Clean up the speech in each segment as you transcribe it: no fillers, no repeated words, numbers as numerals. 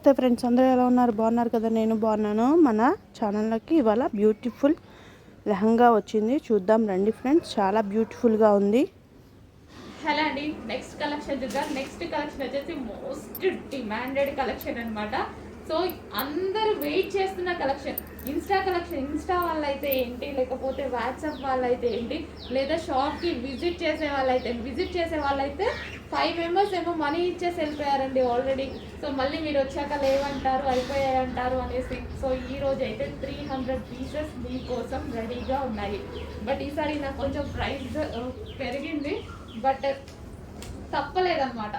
నమస్తే ఫ్రెండ్స్, అందరూ ఎలా ఉన్నారు? బాగున్నారు కదా? నేను బాగున్నాను. మన ఛానల్లోకి ఇవాళ బ్యూటిఫుల్ లెహంగా వచ్చింది, చూద్దాం రండి ఫ్రెండ్స్. చాలా బ్యూటిఫుల్గా ఉంది. హలో అండి, నెక్స్ట్ కలెక్షన్ చూద్దాం. నెక్స్ట్ కలెక్షన్ వచ్చేసి మోస్ట్ డిమాండెడ్ కలెక్షన్ అనమాట. సో అందరూ వెయిట్ చేస్తున్న కలెక్షన్. ఇన్స్టా వాళ్ళైతే ఏంటి, లేకపోతే వాట్సాప్ వాళ్ళైతే ఏంటి, లేదా షాప్కి విజిట్ చేసే వాళ్ళైతే 5 మెంబర్స్ ఏమో మనీ ఇచ్చేసి వెళ్ళిపోయారండి ఆల్రెడీ. సో మళ్ళీ మీరు వచ్చాక లేవంటారు, అయిపోయాయంటారు అనేసి. సో ఈ రోజు అయితే 300 పీసెస్ మీకోసం రెడీగా ఉన్నాయి. బట్ ఈసారి నాకు కొంచెం ప్రైస్ పెరిగింది, బట్ తప్పలేదన్నమాట.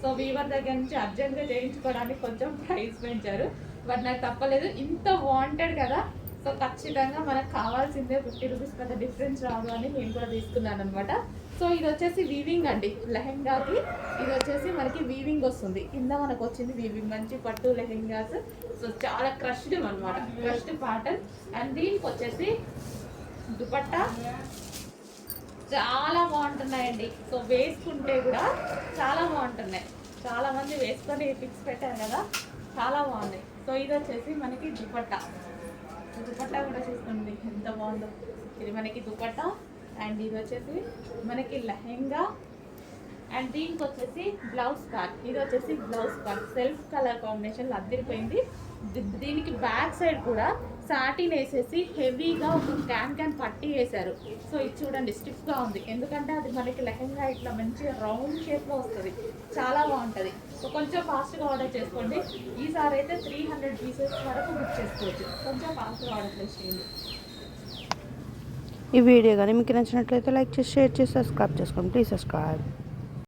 సో వీవర్ దగ్గర నుంచి అర్జెంట్గా చేయించుకోవడానికి కొంచెం ప్రైస్ పెంచారు, బట్ నాకు తప్పలేదు. ఇంత వాంటెడ్ కదా, సో ఖచ్చితంగా మనకు కావాల్సిందే. 50 రూపీస్ పెద్ద డిఫరెన్స్ రాదు అని నేను కూడా తీసుకున్నాను అనమాట. సో ఇది వచ్చేసి వీవింగ్ అండి, లెహెంగాకి ఇది వచ్చేసి మనకి వీవింగ్ వస్తుంది. కింద మనకు వచ్చింది వీవింగ్, మంచి పట్టు లెహెంగాస్. సో చాలా క్రష్డ్ అనమాట, క్రష్డ్ ప్యాటర్న్. అండ్ దీనికి వచ్చేసి దుపట్టా చాలా బాగుంటున్నాయండి. సో వేసుకుంటే కూడా చాలా బాగుంటున్నాయి. చాలా మంది వేసుకొని పిక్స్ పెట్టారు కదా, చాలా బాగున్నాయి. సో ఇది వచ్చేసి మనకి దుపట్టా కూడా చూసుకోండి ఎంత బాగుందో. ఇది మనకి దుపట్టా. అండ్ ఇది వచ్చేసి మనకి లెహెంగా. అండ్ దీనికి వచ్చేసి బ్లౌజ్ పార్ట్. ఇది వచ్చేసి బ్లౌజ్ పార్ట్ సెల్ఫ్ కలర్ కాంబినేషన్లో అద్దరిపోయింది. దీనికి బ్యాక్ సైడ్ కూడా సాటిన్ వేసేసి హెవీగా ఒక క్యాన్ పట్టి వేశారు. సో ఇది చూడండి స్టిఫ్గా ఉంది, ఎందుకంటే అది మనకి లెహంగా ఇట్లా మంచిగా రౌండ్ షేప్లో వస్తుంది, చాలా బాగుంటుంది. సో కొంచెం ఫాస్ట్గా ఆర్డర్ చేసుకోండి. ఈసారి అయితే 300 పీసెస్ వరకు బుక్ చేసుకోవచ్చు. కొంచెం ఫాస్ట్గా ఆర్డర్ చేసేయండి. ఈ వీడియో కానీ మీకు నచ్చినట్లయితే లైక్ చేసి, షేర్ చేసి, సబ్స్క్రైబ్ చేసుకోండి. Please subscribe.